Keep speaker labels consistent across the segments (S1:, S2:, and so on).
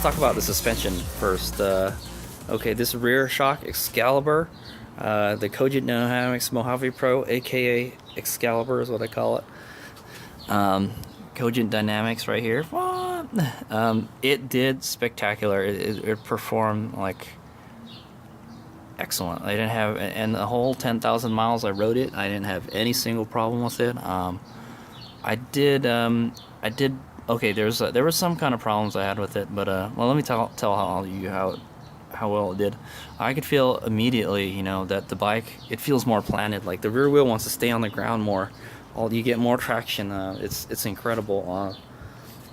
S1: let's talk about the suspension first. Okay, this rear shock Excalibur, the Cogent Dynamics Mojave Pro, aka Excalibur is what I call it. Cogent Dynamics right here. It did spectacular. It performed like excellent. I didn't have, and the whole 10,000 miles I rode it, I didn't have any single problem with it. I did. Okay, there was some kind of problems I had with it, but well, let me tell you how well it did. I could feel immediately, you know, that the bike, it feels more planted. Like the rear wheel wants to stay on the ground more. You get more traction. It's incredible,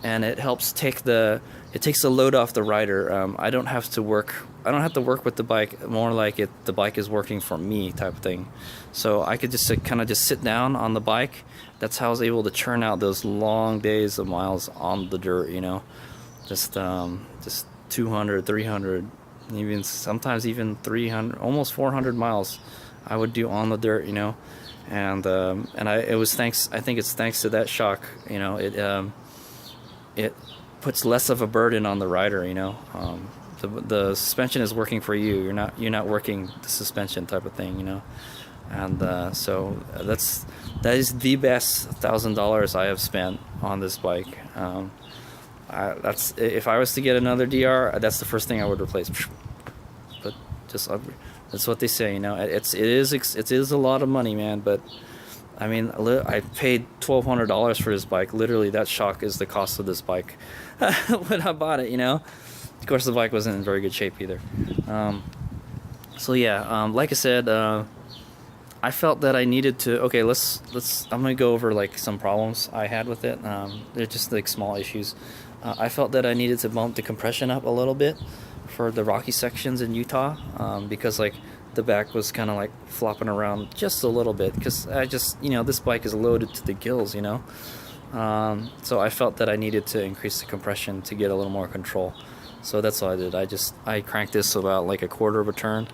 S1: and it helps takes the load off the rider. I don't have to work with the bike. More like the bike is working for me type of thing. So I could just kind of just sit down on the bike. That's how I was able to churn out those long days of miles on the dirt. You know, just 200, 300, even sometimes even 300, almost 400 miles I would do on the dirt. You know, and I think it's thanks to that shock. You know, it puts less of a burden on the rider. You know, the suspension is working for you. You're not working the suspension type of thing. You know, and so that is the best $1,000 I have spent on this bike. That's if I was to get another DR, that's the first thing I would replace. But just that's what they say. You know, it is a lot of money, man. But I mean, I paid $1,200 for this bike. Literally, that shock is the cost of this bike when I bought it. You know, of course, the bike wasn't in very good shape either. So yeah, like I said, I felt that I needed to. Okay, I'm gonna go over like some problems I had with it. They're just like small issues. I felt that I needed to bump the compression up a little bit for the rocky sections in Utah, because like the back was kind of like flopping around just a little bit, because you know, this bike is loaded to the gills, you know. So I felt that I needed to increase the compression to get a little more control. So that's what I did. I cranked this about like a quarter of a turn,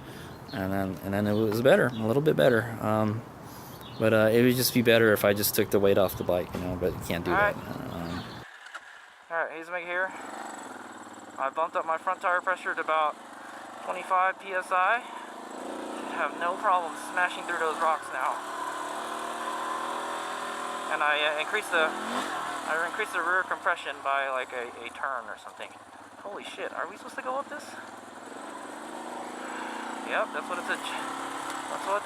S1: and then it was better, a little bit better. But it would just be better if I just took the weight off the bike, you know. But you can't do that.
S2: Alright, HadesOmega here. I bumped up my front tire pressure to about 25 psi. Should have no problem smashing through those rocks now. And I increased the rear compression by like a turn or something. Holy shit! Are we supposed to go up this? Yep, that's what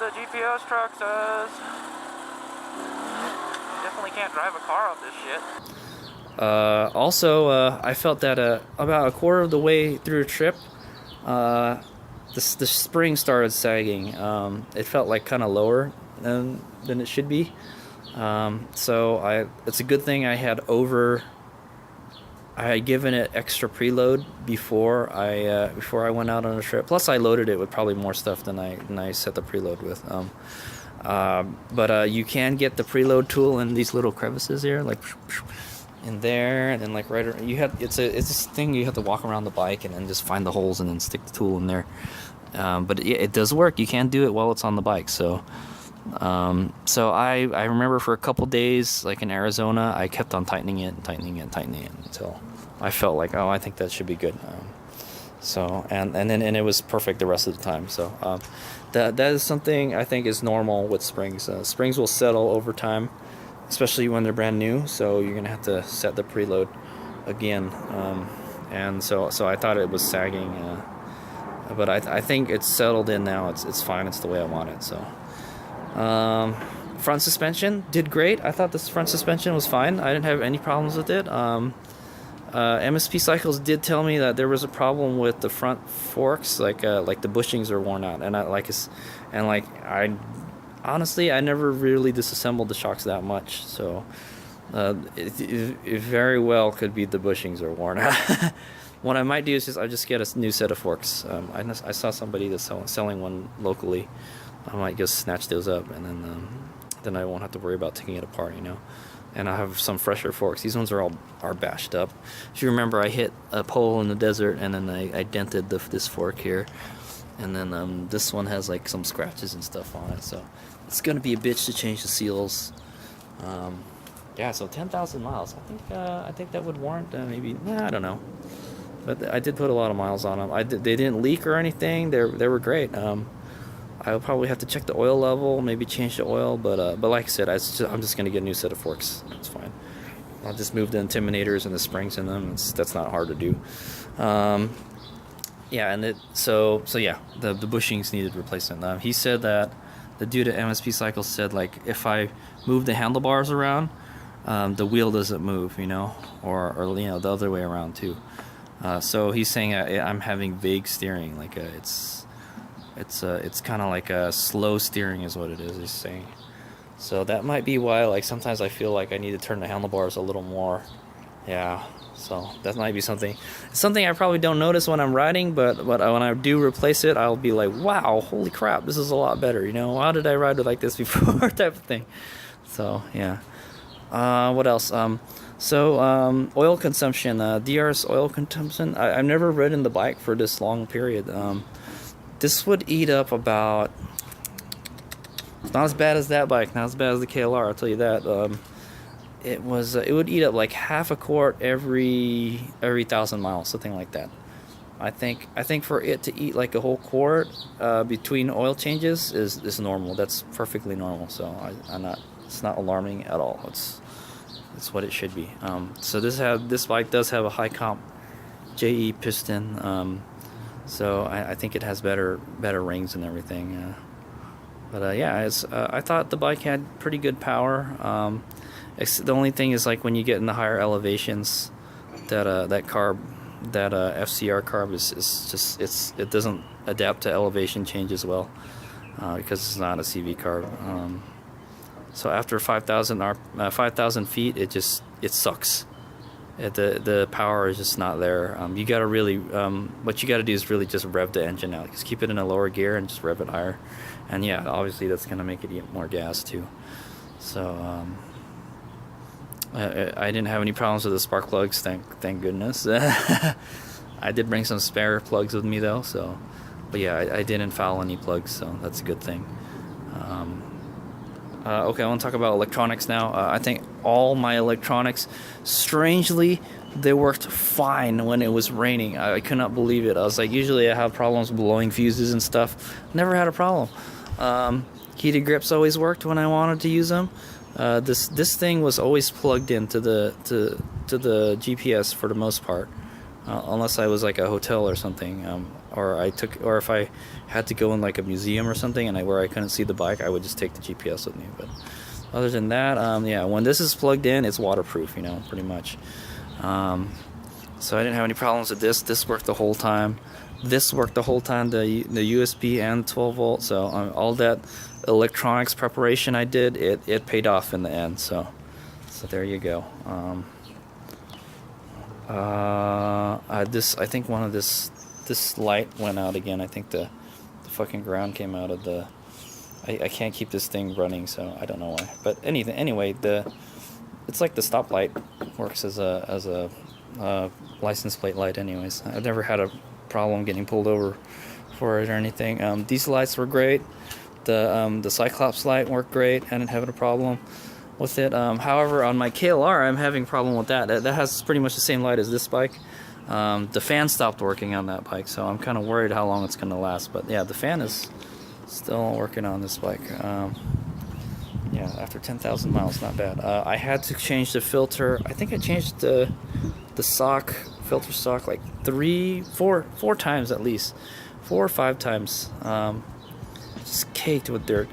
S2: the GPS truck says. Definitely can't drive a car up this shit.
S1: Also, I felt that about a quarter of the way through the trip, the spring started sagging. It felt like kind of lower than it should be. So it's a good thing I had given it extra preload before I went out on the trip. Plus, I loaded it with probably more stuff than I set the preload with. But you can get the preload tool in these little crevices here, like in there, and then like right around, it's this thing you have to walk around the bike and then just find the holes and then stick the tool in there. But it does work. You can do it while it's on the bike. So I remember for a couple days, like in Arizona, I kept on tightening it until I felt like, oh, I think that should be good. And it was perfect the rest of the time. So that is something I think is normal with springs. Springs will settle over time, especially when they're brand new. So you're gonna have to set the preload again. And so I thought it was sagging, but I think it's settled in now. It's fine. It's the way I want it. So. Front suspension did great. I thought this front suspension was fine. I didn't have any problems with it. MSP Cycles did tell me that there was a problem with the front forks, like the bushings are worn out, and I honestly never really disassembled the shocks that much, so it very well could be the bushings are worn out. What I might do is I just get a new set of forks. I saw somebody that's selling one locally. I might just snatch those up, and then I won't have to worry about taking it apart, you know. And I have some fresher forks. These ones are bashed up. If you remember, I hit a pole in the desert, and then I dented this fork here, and then this one has like some scratches and stuff on it. So it's gonna be a bitch to change the seals. Yeah, so 10,000 miles. I think that would warrant maybe. I don't know. But I did put a lot of miles on them. They didn't leak or anything. They were great. I'll probably have to check the oil level, maybe change the oil, but like I said, I'm just gonna get a new set of forks. It's fine. I'll just move the intimidators and the springs in them. That's not hard to do. Yeah, and so yeah, the bushings needed replacement. He said that the dude at MSP Cycles said, like, if I move the handlebars around, the wheel doesn't move, you know, or you know, the other way around too. So he's saying I'm having vague steering, like it's kind of like a slow steering is what it is. He's saying. So that might be why, like, sometimes I feel like I need to turn the handlebars a little more. Yeah. So that might be something. It's something I probably don't notice when I'm riding, but when I do replace it, I'll be like, wow, holy crap, this is a lot better. You know, how did I ride it like this before? Type of thing. So yeah. What else? Oil consumption. DR's oil consumption. I've never ridden the bike for this long period. This would eat up about. It's not as bad as that bike. Not as bad as the KLR. I'll tell you that. It would eat up like half a quart every 1,000 miles, something like that. I think for it to eat like a whole quart between oil changes is normal. That's perfectly normal. So it's not alarming at all. It's what it should be. So this bike does have a high comp JE piston. So I think it has better rings and everything. But yeah, I thought the bike had pretty good power. The only thing is, like, when you get in the higher elevations, that FCR carb it doesn't adapt to elevation changes well, because it's not a CV carb. So after 5,000 feet, it sucks. The power is just not there. You gotta really what you gotta do is really just rev the engine out. Just keep it in a lower gear and just rev it higher. And yeah, obviously that's gonna make it eat more gas too. So I didn't have any problems with the spark plugs, thank goodness. I did bring some spare plugs with me though, so, but yeah, I didn't foul any plugs, so that's a good thing. Okay, I want to talk about electronics now. I think all my electronics, strangely, they worked fine when it was raining. I could not believe it. I was like, usually I have problems blowing fuses and stuff. Never had a problem. Heated grips always worked when I wanted to use them. This thing was always plugged into the GPS for the most part, unless I was like a hotel or something, or if I had to go in like a museum or something where I couldn't see the bike, I would just take the GPS with me. But other than that, yeah, when this is plugged in, it's waterproof, you know, pretty much. So I didn't have any problems with this. This worked the whole time. This worked the whole time, the USB and 12 volt. So all that electronics preparation I did, it paid off in the end. So there you go. I think one of this light went out again. I think the fucking ground came out of the. I can't keep this thing running, so I don't know why. But anyway, it's like the stoplight works as a license plate light. Anyways, I've never had a problem getting pulled over for it or anything. These lights were great. The Cyclops light worked great. I didn't have a problem with it. However, on my KLR, I'm having a problem with that. That has pretty much the same light as this bike. The fan stopped working on that bike, so I'm kind of worried how long it's going to last. But yeah, the fan is still working on this bike. Yeah, after 10,000 miles, not bad. I had to change the filter. I think I changed the filter sock like 4 times at least, 4 or 5 times. Just caked with dirt.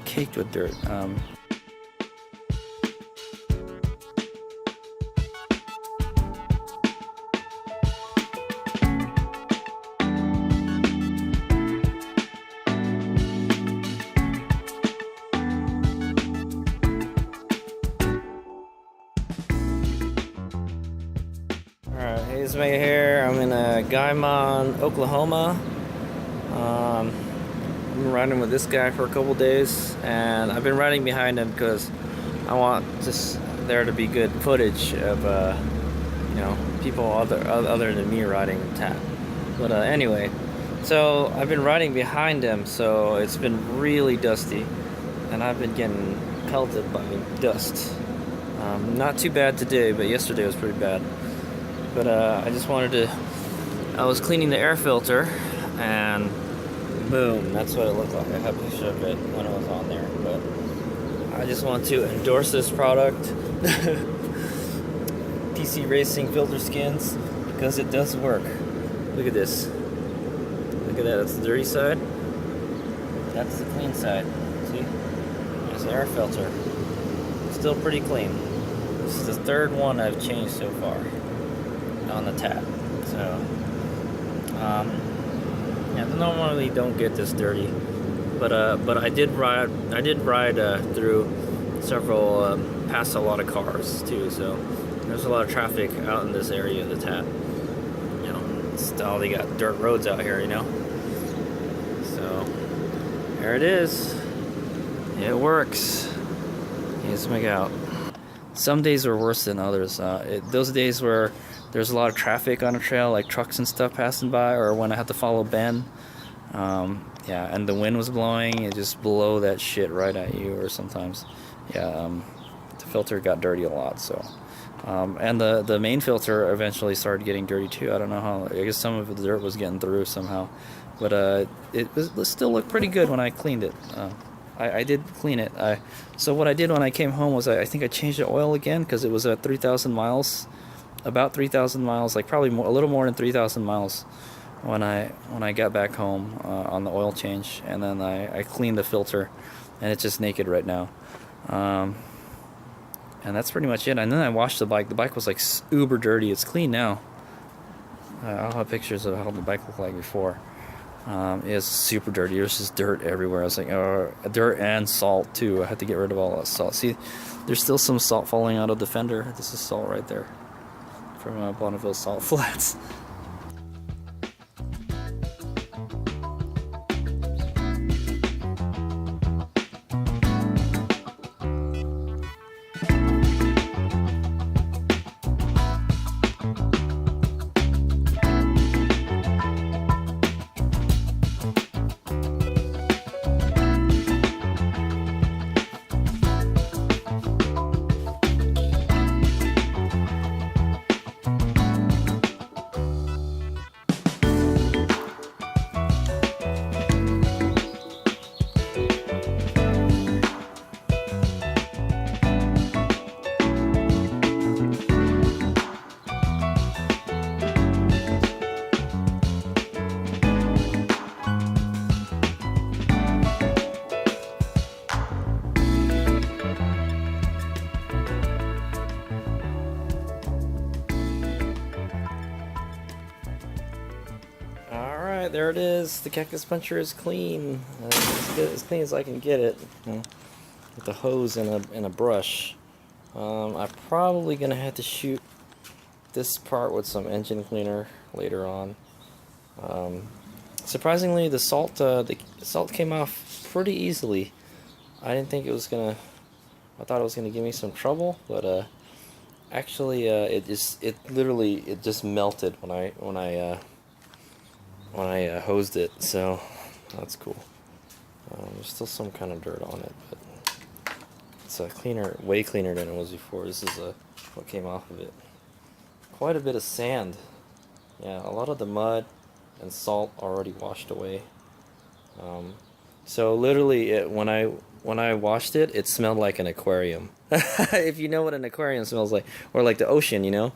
S1: Alright, HadesOmega here. I'm in Guymon, Oklahoma. I've been riding with this guy for a couple days, and I've been riding behind him because I want there to be good footage of you know, people other than me riding the TAT. But anyway, so I've been riding behind him, so it's been really dusty, and I've been getting pelted by dust. Not too bad today, but yesterday was pretty bad. But I just wanted to I was cleaning the air filter, and boom, that's what it looked like. I have a picture of it when I was on there, but I just want to endorse this product, PC Racing Filter Skins, because it does work. Look at this. Look at that, that's the dirty side. That's the clean side. See? There's the air filter. Still pretty clean. This is the third one I've changed so far on the TAT. So, yeah, they normally don't get this dirty, but I did ride through several, past a lot of cars too. So there's a lot of traffic out in this area of the TAT. You know, they got dirt roads out here, you know. So there it is. It works. Let's make out. Some days were worse than others. Those days where there's a lot of traffic on the trail, like trucks and stuff passing by, or when I had to follow Ben, yeah, and the wind was blowing, it just blow that shit right at you. Or sometimes, yeah, the filter got dirty a lot. So, and the main filter eventually started getting dirty too. I don't know how. I guess some of the dirt was getting through somehow, but it still looked pretty good when I cleaned it. I did clean it. So what I did when I came home was I think I changed the oil again, because it was at 3,000 miles, about 3,000 miles, like probably a little more than 3,000 miles when I got back home on the oil change, and then I cleaned the filter, and it's just naked right now, and that's pretty much it. And then I washed the bike. The bike was like uber dirty. It's clean now. I'll have pictures of how the bike looked like before. It's super dirty. There's just dirt everywhere. I was like, dirt and salt too. I had to get rid of all that salt. See, there's still some salt falling out of the fender. This is salt right there from Bonneville Salt Flats. Alright, there it is. The Cactus Puncher is clean. As clean as I can get it. With the hose and a brush. I'm probably going to have to shoot this part with some engine cleaner later on. Surprisingly, the salt came off pretty easily. I didn't think it was going to... I thought it was going to give me some trouble, but actually it literally just melted when I hosed it, so that's cool. There's still some kind of dirt on it, but it's cleaner, way cleaner than it was before. This is what came off of it. Quite a bit of sand. Yeah, a lot of the mud and salt already washed away. So literally, when I washed it, it smelled like an aquarium. If you know what an aquarium smells like, or like the ocean, you know,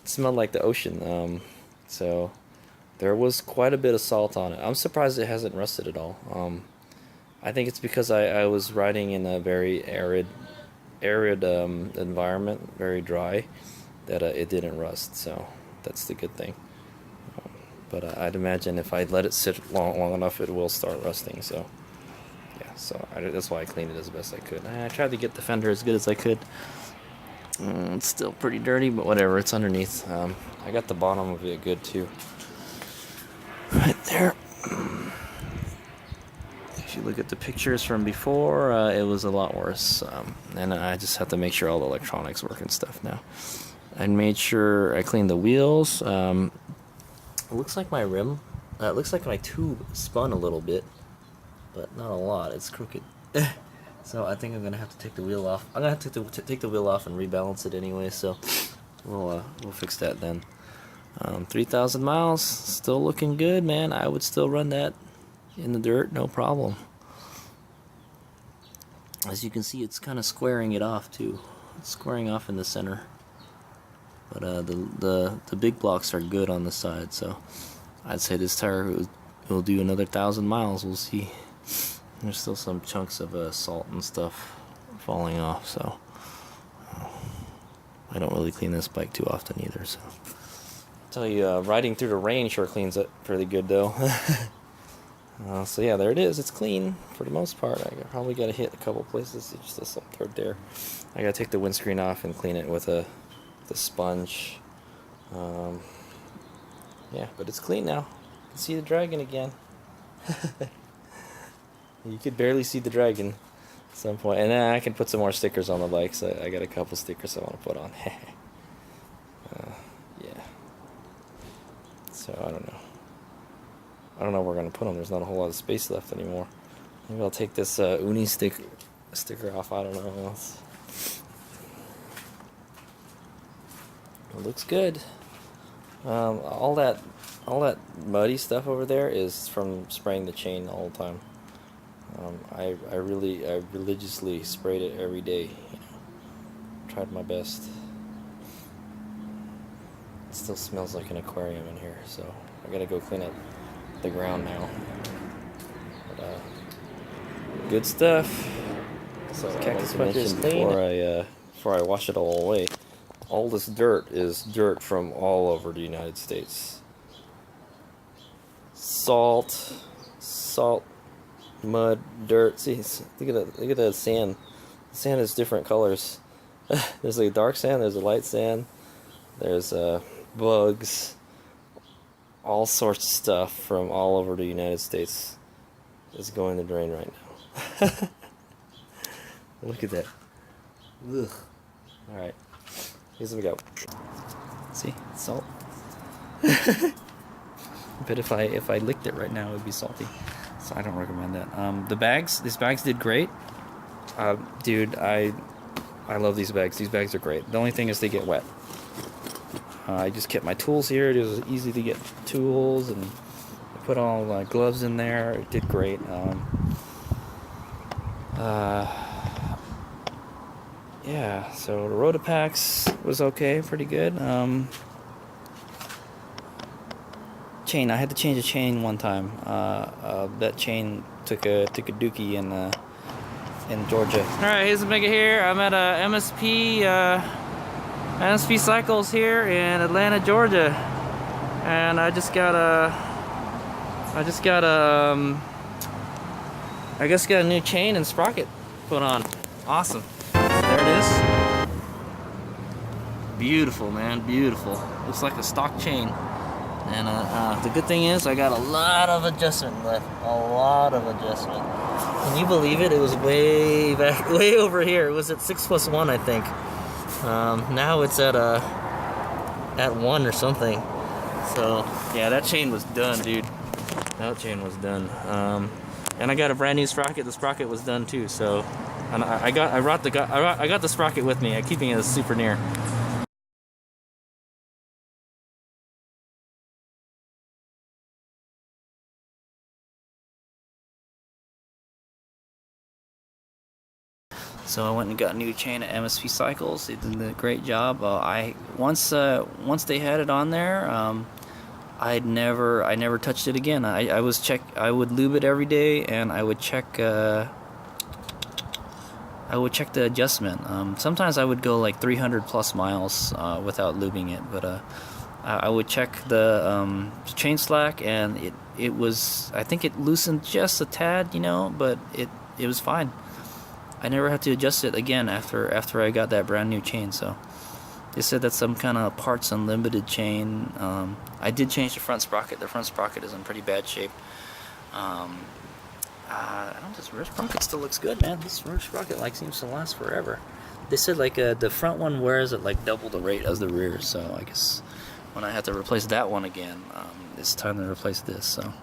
S1: it smelled like the ocean. So there was quite a bit of salt on it. I'm surprised it hasn't rusted at all. I think it's because I was riding in a very arid environment, very dry, that it didn't rust. So that's the good thing. But I'd imagine if I let it sit long enough, it will start rusting. So yeah, so that's why I cleaned it as best I could. I tried to get the fender as good as I could. It's still pretty dirty, but whatever. It's underneath. I got the bottom of it good too. Right there. If you look at the pictures from before, it was a lot worse. And I just have to make sure all the electronics work and stuff now. I made sure I cleaned the wheels. It looks like my rim, it looks like my tube spun a little bit, but not a lot. It's crooked. So I think I'm gonna have to take the wheel off. I'm gonna have to take the wheel off and rebalance it anyway. So we'll fix that then. 3,000 miles, still looking good, man. I would still run that in the dirt, no problem. As you can see, it's kind of squaring it off too. It's squaring off in the center. But the big blocks are good on the side, so I'd say this tire will do another 1,000 miles. We'll see. There's still some chunks of salt and stuff falling off, so I don't really clean this bike too often either. So I'll tell you, riding through the rain sure cleans it pretty good though. So yeah, there it is. It's clean for the most part. I probably got to hit a couple places. It's just some dirt there. I got to take the windscreen off and clean it with the sponge. Yeah, but it's clean now. You can see the dragon again. You could barely see the dragon at some point. And then I can put some more stickers on the bike. So I got a couple stickers I want to put on. Yeah. So I don't know. I don't know where we're going to put them. There's not a whole lot of space left anymore. Maybe I'll take this uni sticker off. I don't know. It looks good. All that muddy stuff over there is from spraying the chain all the time. I religiously sprayed it every day. You know, tried my best. It still smells like an aquarium in here, so I gotta go clean up the ground now. But good stuff. So Cactus Puncher is clean. Before I wash it all away, all this dirt is dirt from all over the United States. Salt, mud, dirt. See, look at that sand. The sand is different colors. There's like dark sand. There's a light sand. There's bugs. All sorts of stuff from all over the United States is going to drain right now. Look at that. Ugh. All right. Here's what we go. See, salt. But if I licked it right now, it would be salty. So I don't recommend that. These bags did great. Dude, I love these bags. These bags are great. The only thing is they get wet. I just kept my tools here. It was easy to get tools, and I put all my gloves in there. It did great. Yeah, so the Rotopax was okay, pretty good. Chain, I had to change a chain one time. That chain took a dookie in Georgia. All right, HadesOmega here. I'm at MSP Cycles here in Atlanta, Georgia, and I guess got a new chain and sprocket put on. Awesome. There it is. Beautiful, man, beautiful. Looks like a stock chain. And the good thing is I got a lot of adjustment left. A lot of adjustment. Can you believe it? It was way back, way over here. It was at 6+1, I think. Now it's at 1 or something. So yeah, that chain was done, dude. That chain was done. And I got a brand new sprocket. The sprocket was done too. So, and I got the sprocket with me. I'm keeping it as super near. So I went and got a new chain at MSP Cycles. They did a great job. Once they had it on there, I never touched it again. I would lube it every day, and I would check the adjustment. Sometimes I would go like 300 plus miles without lubing it, but I would check the chain slack, and it was, I think it loosened just a tad, you know, but it was fine. I never had to adjust it again after I got that brand new chain. So they said that's some kind of parts unlimited chain. I did change the front sprocket. The front sprocket is in pretty bad shape. This rear sprocket still looks good, man. This rear sprocket seems to last forever. They said the front one wears at double the rate as the rear. So I guess when I have to replace that one again, it's time to replace this. So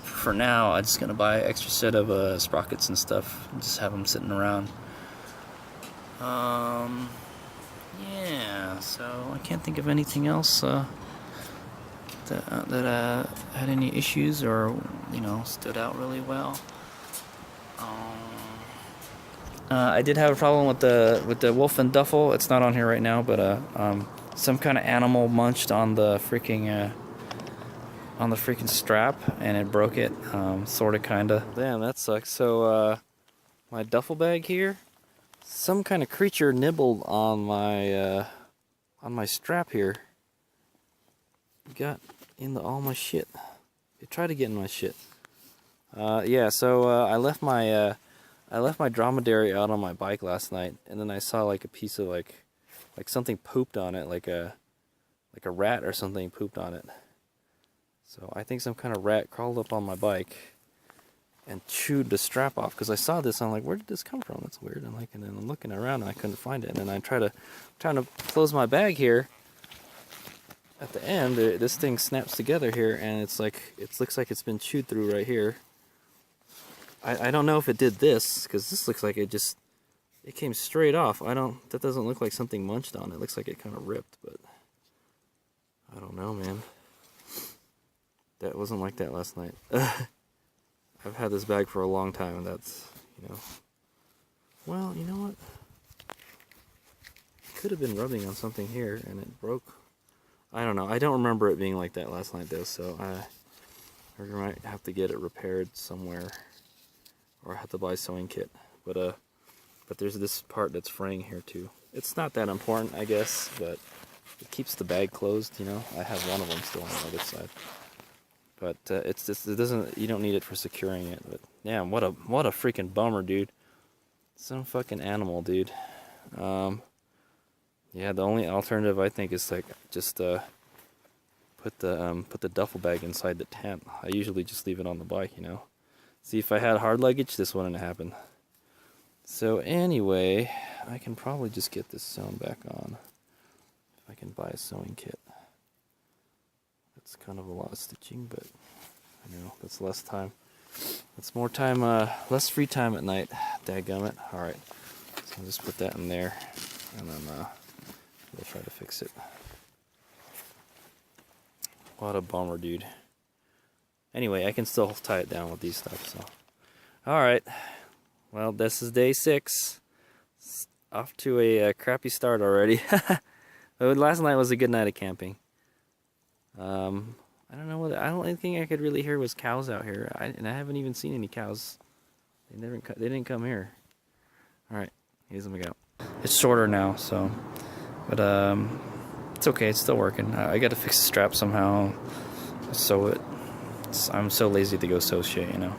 S1: for now, I'm just gonna buy an extra set of sprockets and stuff. And just have them sitting around. Yeah. So I can't think of anything else that had any issues or, you know, stood out really well. I did have a problem with the wolf and duffel. It's not on here right now, but some kind of animal munched on the freaking strap, and it broke it. Sorta, kinda. Damn, that sucks. So my duffel bag here, some kind of creature nibbled on my strap here. Got into all my shit. It tried to get in my shit. Yeah, so I left my dromedary out on my bike last night, and then I saw like a piece of like something pooped on it, like a rat or something pooped on it. So I think some kind of rat crawled up on my bike and chewed the strap off, because I saw this and I'm like, where did this come from? That's weird. And then I'm looking around and I couldn't find it. And then trying to close my bag here. At the end, this thing snaps together here, and it's like, it looks like it's been chewed through right here. I don't know if it did this, because this looks like it came straight off. That doesn't look like something munched on it. It looks like it kind of ripped, but I don't know, man. That wasn't like that last night. I've had this bag for a long time, and that's, you know. Well, you know what? Could have been rubbing on something here, and it broke. I don't know. I don't remember it being like that last night, though, so I might have to get it repaired somewhere, or I have to buy a sewing kit. But there's this part that's fraying here too. It's not that important, I guess, but it keeps the bag closed. You know, I have one of them still on the other side. But it's just, it doesn't. You don't need it for securing it. But damn, what a freaking bummer, dude. Some fucking animal, dude. Yeah, the only alternative I think is like just put the duffel bag inside the tent. I usually just leave it on the bike, you know. See, if I had hard luggage, this wouldn't have happened. So anyway, I can probably just get this sewn back on if I can buy a sewing kit. That's kind of a lot of stitching, but I know that's less time. That's more time, less free time at night. Dadgummit. All right, so I'll just put that in there, and then we'll try to fix it. What a bummer, dude. Anyway, I can still tie it down with these stuff, so. Alright. Well, this is day 6. It's off to a crappy start already. Last night was a good night of camping. I don't know I don't think I could really hear was cows out here. And I haven't even seen any cows. They didn't come here. Alright, here's them go. It's shorter now, so. But it's okay, it's still working. I gotta fix the strap somehow. Sew it. I'm so lazy to go sew shit, you know.